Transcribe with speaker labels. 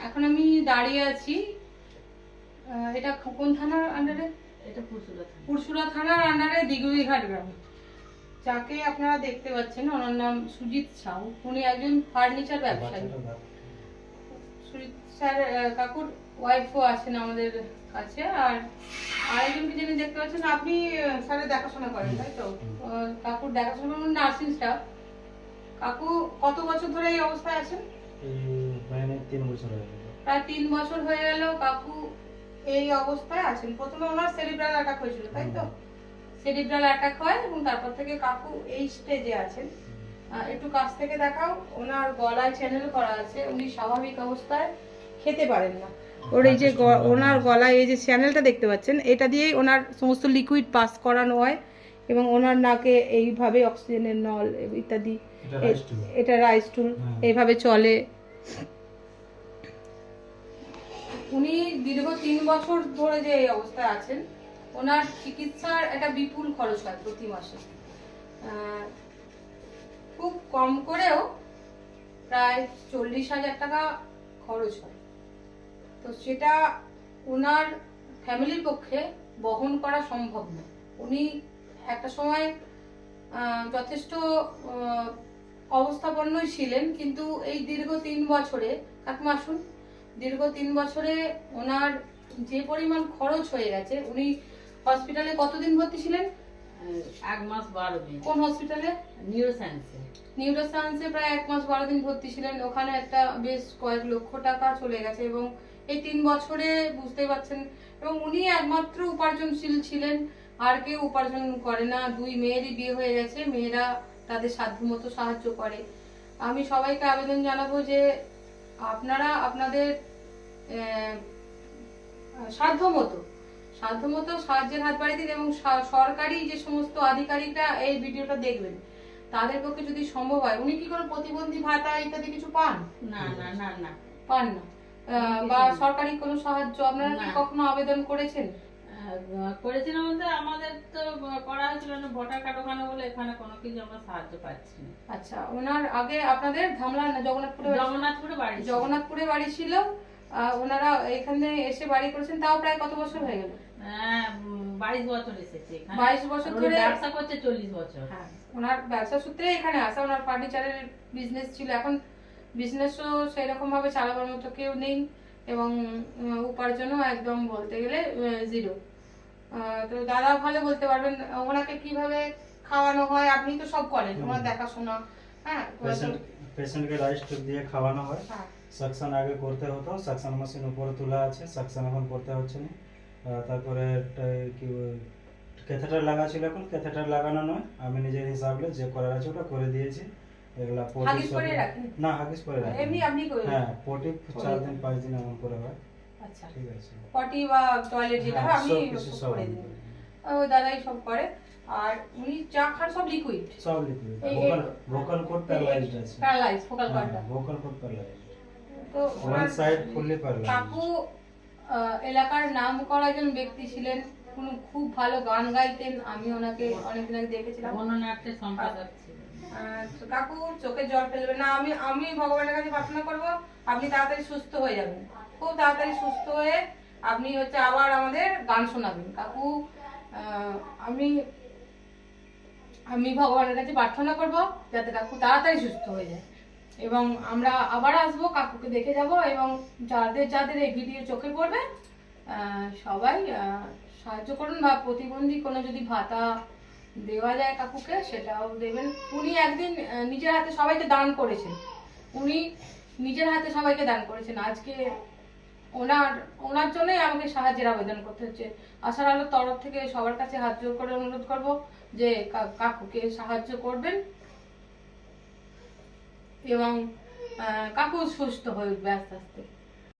Speaker 1: এখন আমি দাঁড়িয়ে আছি, এটা কোন থানার আন্ডারে?
Speaker 2: এটা
Speaker 1: পুরসুরা থানার আন্ডারে দিগুড়িঘাট গ্রামে। যাকে আপনারা দেখতে পাচ্ছেন ওনার নাম সুজিত সাউ। উনি একজন ফার্নিচার ব্যবসায়ী। সুজিত স্যার কাকুর ওয়াইফও আছেন আমাদের কাছে। আর আরেকজনকে যিনি দেখতে পাচ্ছেন, আপনি স্যারের দেখাশোনা করেন, তাই তো? কাকুর দেখাশোনা করেন নার্সিং স্টাফ। কাকু কত বছর ধরে এই অবস্থায় আছেন?
Speaker 3: প্রায় 3 বছর হয়ে গেল।
Speaker 1: প্রায় 3 বছর হয়ে গেল কাকু এই অবস্থায় আছেন। প্রথমে ওনার সেরিব্রাল অ্যাটাক হয়েছিল, তাই তো? সেরিব্রাল অ্যাটাক হয় এবং তারপর থেকে কাকু এই স্টেজে আছেন। একটু কাছ থেকে দেখাও, ওনার গলায় চ্যানেল করা আছে। উনি স্বাভাবিক অবস্থায় খেতে পারেন না। ওর এই যে ওনার গলায় এই যে চ্যানেলটা দেখতে পাচ্ছেন, এটা দিয়েই ওনার সমস্ত লিকুইড পাস করানো হয় এবং ওনার নাকে এইভাবে অক্সিজেনের নল ইত্যাদি, এটা রাইস টুল এইভাবে চলে। উনি দীর্ঘ 3 বছর ধরে যে এই অবস্থায় আছেন, ওনার চিকিৎসার একটা বিপুল খরচ হয় প্রতি মাসে। খুব কম করেও প্রায় 40,000 টাকা খরচ হয়। তো সেটা ওনার ফ্যামিলির পক্ষে বহন করা সম্ভব না। উনি একটা সময় যথেষ্ট অবস্থাপন্নই ছিলেন, কিন্তু এই দীর্ঘ 3 বছরে, কাকিমা আসুন, দীর্ঘ 3 বছরে ওনার যে পরিমাণ খরচ হয়ে গেছে। উনি হসপিটালে কতদিন ভর্তি ছিলেন?
Speaker 2: 1 মাস 12 দিন।
Speaker 1: কোন হসপিটালে? নিউরোসায়েন্সে প্রায় 1 মাস 12 দিন ভর্তি ছিলেন। ওখানে একটা বেশ কয়েক লক্ষ টাকা চলে গেছে এবং এই 3 বছরে বুঝতেই পারছেন। এবং উনি একমাত্র উপার্জনশীল ছিলেন, আর কেউ উপার্জন করে না। 2 মেয়েরই বিয়ে হয়ে গেছে, মেয়েরা তাদের সাধ্যমতো সাহায্য করে। আমি সবাইকে আবেদন জানাবো যে আপনারা আপনাদের সাধ্যমতো সাহায্যের হাত বাড়িয়ে দিন এবং সরকারি যে সমস্ত আধিকারিকরা এই ভিডিওটা দেখবেন তাদের পক্ষে যদি সম্ভব হয়। উনি কি কোনো প্রতিবন্ধী ভাতা ইত্যাদি কিছু পান?
Speaker 2: না না না না
Speaker 1: পান না। বা সরকারি কোনো সাহায্য আপনারা কি কখনো আবেদন করেছেন?
Speaker 2: করেছিলাম বলতে আমাদের তো করা হয়েছিল না, ভোটার কার্ড ওখানে বলে এখানে কোনো কিছু আমরা সাহায্য পাচ্ছি না।
Speaker 1: আচ্ছা, ওনার আগে আপনাদের ধামলা জগন্নাথপুরে বাড়ি ছিল। ওনারা এখানে এসে বাড়ি করেছেন, তাও প্রায় কত বছর হয়ে গেল?
Speaker 2: 22 বছর এসেছে এখানে।
Speaker 1: 22 বছর ধরে
Speaker 2: ব্যবসা করছে, 40 বছর।
Speaker 1: হ্যাঁ, ওনার ব্যবসা সূত্রে এখানে আসা। ওনার ফার্নিচারের বিজনেস ছিল। এখন বিজনেসও সেই রকম ভাবে চালাবার মতো কেউ নেই এবং উপার্জনও একদম বলতে গেলে জিরো। তো দাদা ভালো বলতে পারবেন ওনাকে কিভাবে খাওয়ানো হয়। আপনি তো সব করেন, ওনার দেখাশোনা। হ্যাঁ,
Speaker 3: পেশেন্টকে রাইস টুল দিয়ে খাওয়ানো হয়। সাকশন আগে করতে হতো, সাকশন মেশিন উপরে তোলা আছে, সাকশন এখন করতে হচ্ছে না। তারপরে কি ক্যাথেটার লাগা ছিল, এখন ক্যাথেটার লাগানো নয়, আমি নিজের হিসাবে যে করার আছে ওটা করে দিয়েছি। এগুলা
Speaker 1: হাগিস করে রাখেন
Speaker 3: না, হাগিস করে রাখেন
Speaker 1: এমনি আপনি করেন?
Speaker 3: হ্যাঁ, পটি 4 দিন 5 দিন এমন করে হয়।
Speaker 1: আচ্ছা,
Speaker 3: ঠিক আছে।
Speaker 1: পটি বা টয়লেট যেটা হয় আমি সব করে দিই। ওই দাদাই সব করে। আর উনি চা খান সব লিকুইড।
Speaker 3: ভোকাল কর্ড প্যারালাইজড আছে।
Speaker 1: ভোকাল কর্ডটা।
Speaker 3: Vocal cord paralysed.
Speaker 1: তো
Speaker 3: ওয়ান সাইড ফুললি প্যারালাইজড।
Speaker 1: কাকু এলাকার নাম করা একজন ব্যক্তি ছিলেন। খুব ভালো গান গাইতেন। আমি ওনাকে অনেকদিন আগে দেখেছিলাম।
Speaker 2: গণনাট্যের সম্পাদক ছিলেন।
Speaker 1: কাকু চোখে জল ফেলবে না। আমি ভগবানের কাছে প্রার্থনা করব আপনি তাড়াতাড়ি সুস্থ হয়ে যাবেন। খুব তাড়াতাড়ি সুস্থ হয়ে আপনি আবার আমাদের গান শোনাবেন। কাকু আমি ভগবানের কাছে প্রার্থনা করব যাতে কাকু তাড়াতাড়ি সুস্থ হয়ে যায় এবং আমরা আবার আসবো, কাকুকে দেখে যাব এবং যাদের এই ভিডিও চোখে পড়বে সবাই সাহায্য করুন বা প্রতিবন্ধী কোনো যদি ভাতা দেওয়া যায় কাকুকে সেটাও দেবেন। উনি একদিন নিজের হাতে সবাইকে দান করেছেন। উনি নিজের হাতে সবাইকে দান করেছেন। আজকে ওনার জন্যই আমাকে সাহায্যের আবেদন করতে হচ্ছে। আশার আলোর তরফ থেকে সবার কাছে হাত জোড় করে অনুরোধ করব যে কাকুকে সাহায্য করবেন এবং কাকু সুস্থ হয়ে উঠবে আস্তে আস্তে।